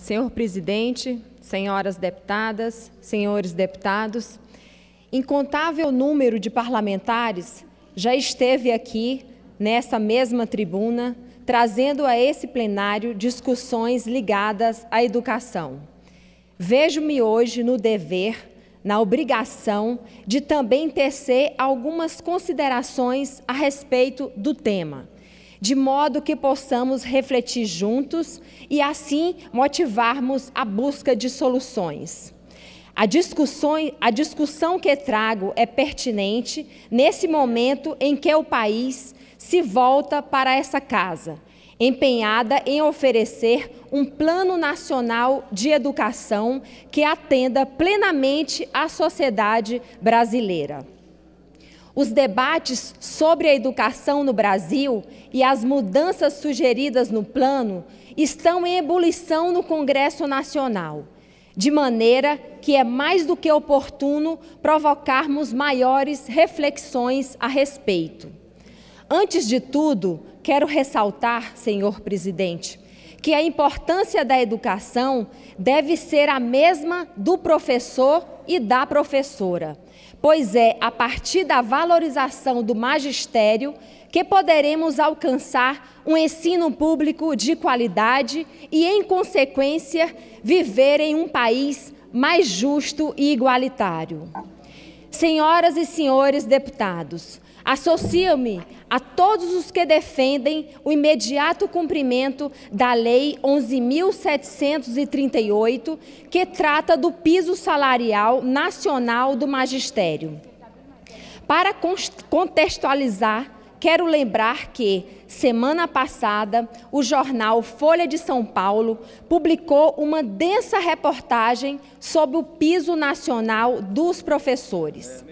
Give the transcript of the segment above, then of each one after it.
Senhor presidente, senhoras deputadas, senhores deputados, incontável número de parlamentares já esteve aqui, nessa mesma tribuna, trazendo a esse plenário discussões ligadas à educação. Vejo-me hoje no dever, na obrigação de também tecer algumas considerações a respeito do tema, de modo que possamos refletir juntos e, assim, motivarmos a busca de soluções. A discussão que trago é pertinente nesse momento em que o país se volta para essa casa, empenhada em oferecer um plano nacional de educação que atenda plenamente à sociedade brasileira. Os debates sobre a educação no Brasil e as mudanças sugeridas no plano estão em ebulição no Congresso Nacional, de maneira que é mais do que oportuno provocarmos maiores reflexões a respeito. Antes de tudo, quero ressaltar, senhor presidente, que a importância da educação deve ser a mesma do professor e da professora, pois é a partir da valorização do magistério que poderemos alcançar um ensino público de qualidade e, em consequência, viver em um país mais justo e igualitário. Senhoras e senhores deputados, associo-me a todos os que defendem o imediato cumprimento da Lei 11.738, que trata do piso salarial nacional do magistério. Para contextualizar, quero lembrar que, semana passada, o jornal Folha de São Paulo publicou uma densa reportagem sobre o piso nacional dos professores.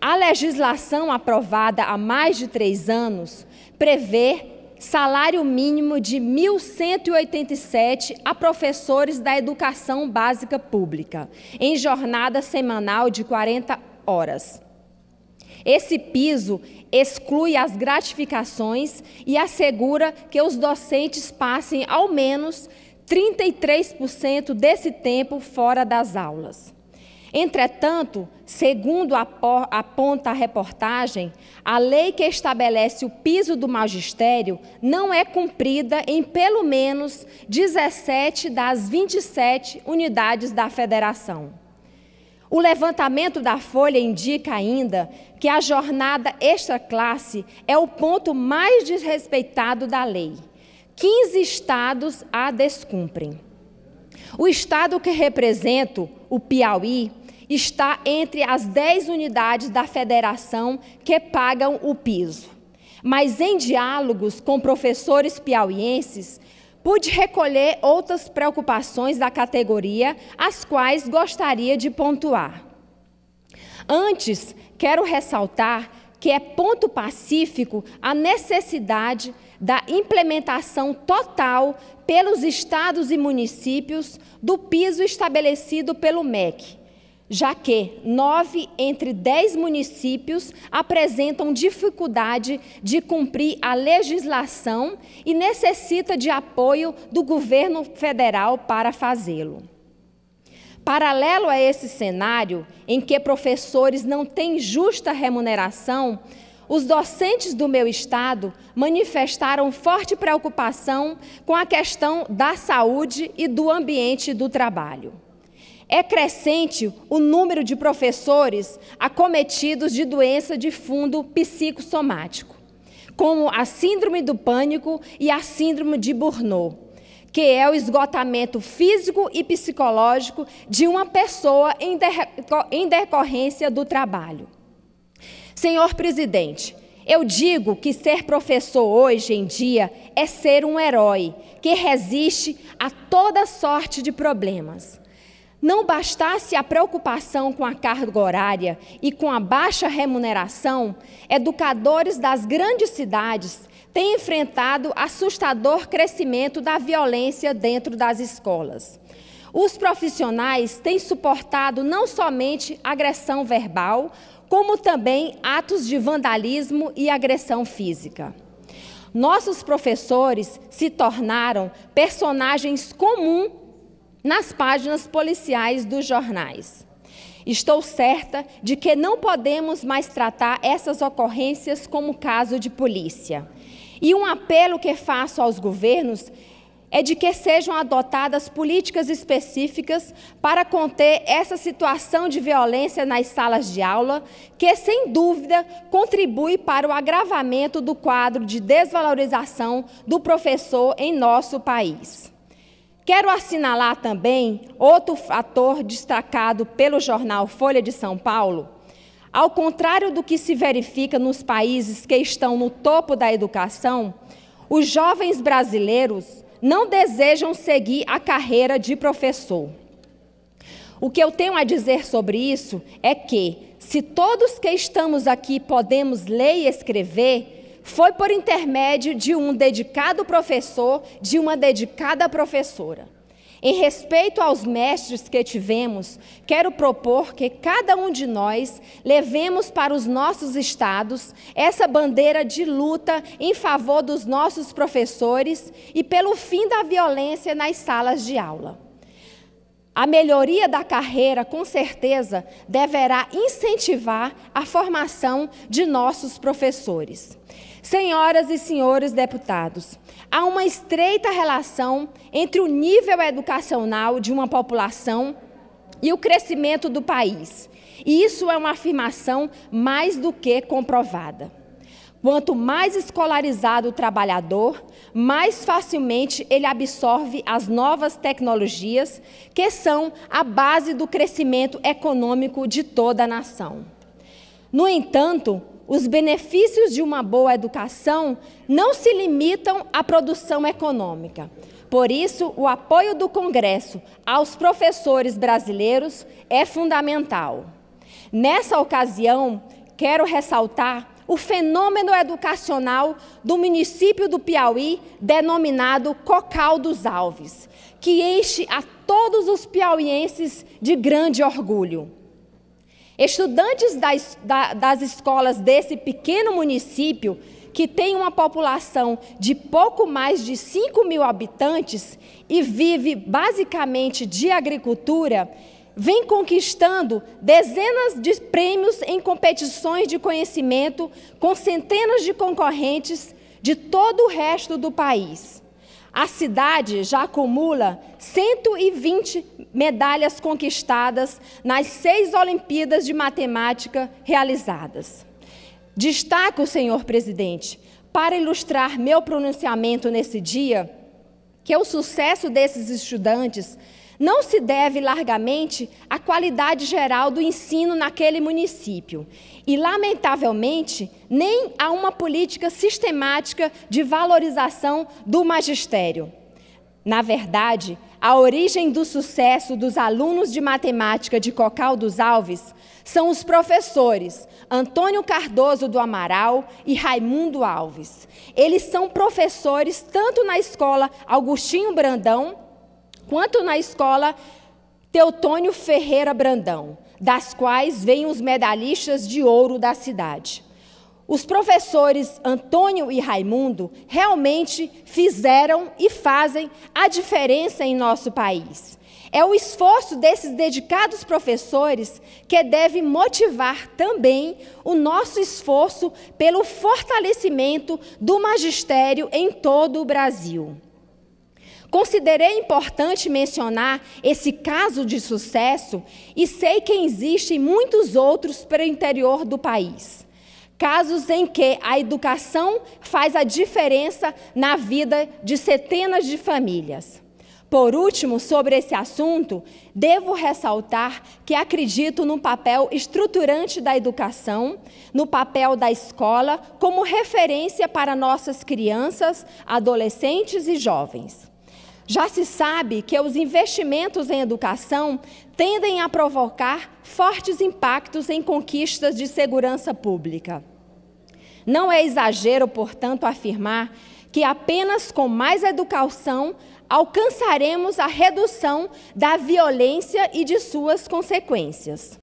A legislação aprovada há mais de 3 anos prevê salário mínimo de R$ 1.187 a professores da educação básica pública, em jornada semanal de 40 horas. Esse piso exclui as gratificações e assegura que os docentes passem ao menos 33% desse tempo fora das aulas. Entretanto, segundo aponta a reportagem, a lei que estabelece o piso do magistério não é cumprida em pelo menos 17 das 27 unidades da federação. O levantamento da Folha indica ainda que a jornada extraclasse é o ponto mais desrespeitado da lei. 15 estados a descumprem. O estado que represento, o Piauí, está entre as 10 unidades da federação que pagam o piso. Mas em diálogos com professores piauienses, pude recolher outras preocupações da categoria, as quais gostaria de pontuar. Antes, quero ressaltar que é ponto pacífico a necessidade da implementação total pelos estados e municípios do piso estabelecido pelo MEC, já que 9 entre 10 municípios apresentam dificuldade de cumprir a legislação e necessita de apoio do governo federal para fazê-lo. Paralelo a esse cenário, em que professores não têm justa remuneração, os docentes do meu estado manifestaram forte preocupação com a questão da saúde e do ambiente do trabalho. É crescente o número de professores acometidos de doença de fundo psicossomático, como a síndrome do pânico e a síndrome de Burnout, que é o esgotamento físico e psicológico de uma pessoa em decorrência do trabalho. Senhor presidente, eu digo que ser professor hoje em dia é ser um herói que resiste a toda sorte de problemas. Não bastasse a preocupação com a carga horária e com a baixa remuneração, educadores das grandes cidades têm enfrentado assustador crescimento da violência dentro das escolas. Os profissionais têm suportado não somente agressão verbal, como também atos de vandalismo e agressão física. Nossos professores se tornaram personagens comuns nas páginas policiais dos jornais. Estou certa de que não podemos mais tratar essas ocorrências como caso de polícia. E um apelo que faço aos governos é de que sejam adotadas políticas específicas para conter essa situação de violência nas salas de aula, que, sem dúvida, contribui para o agravamento do quadro de desvalorização do professor em nosso país. Quero assinalar também outro fator destacado pelo jornal Folha de São Paulo. Ao contrário do que se verifica nos países que estão no topo da educação, os jovens brasileiros não desejam seguir a carreira de professor. O que eu tenho a dizer sobre isso é que, se todos que estamos aqui podemos ler e escrever, foi por intermédio de um dedicado professor, de uma dedicada professora. Em respeito aos mestres que tivemos, quero propor que cada um de nós levemos para os nossos estados essa bandeira de luta em favor dos nossos professores e pelo fim da violência nas salas de aula. A melhoria da carreira, com certeza, deverá incentivar a formação de nossos professores. Senhoras e senhores deputados, há uma estreita relação entre o nível educacional de uma população e o crescimento do país. E isso é uma afirmação mais do que comprovada. Quanto mais escolarizado o trabalhador, mais facilmente ele absorve as novas tecnologias, que são a base do crescimento econômico de toda a nação. No entanto, os benefícios de uma boa educação não se limitam à produção econômica. Por isso, o apoio do Congresso aos professores brasileiros é fundamental. Nessa ocasião, quero ressaltar o fenômeno educacional do município do Piauí, denominado Cocal dos Alves, que enche a todos os piauienses de grande orgulho. Estudantes das escolas desse pequeno município, que tem uma população de pouco mais de 5.000 habitantes e vive basicamente de agricultura, vem conquistando dezenas de prêmios em competições de conhecimento com centenas de concorrentes de todo o resto do país. A cidade já acumula 120 medalhas conquistadas nas 6 Olimpíadas de Matemática realizadas. Destaco, senhor presidente, para ilustrar meu pronunciamento nesse dia, que o sucesso desses estudantes não se deve largamente à qualidade geral do ensino naquele município e, lamentavelmente, nem a uma política sistemática de valorização do magistério. Na verdade, a origem do sucesso dos alunos de matemática de Cocal dos Alves são os professores Antônio Cardoso do Amaral e Raimundo Alves. Eles são professores tanto na escola Augustinho Brandão, quanto na escola Teotônio Ferreira Brandão, das quais vêm os medalhistas de ouro da cidade. Os professores Antônio e Raimundo realmente fizeram e fazem a diferença em nosso país. É o esforço desses dedicados professores que deve motivar também o nosso esforço pelo fortalecimento do magistério em todo o Brasil. Considerei importante mencionar esse caso de sucesso e sei que existem muitos outros para o interior do país. Casos em que a educação faz a diferença na vida de centenas de famílias. Por último, sobre esse assunto, devo ressaltar que acredito no papel estruturante da educação, no papel da escola como referência para nossas crianças, adolescentes e jovens. Já se sabe que os investimentos em educação tendem a provocar fortes impactos em conquistas de segurança pública. Não é exagero, portanto, afirmar que apenas com mais educação alcançaremos a redução da violência e de suas consequências.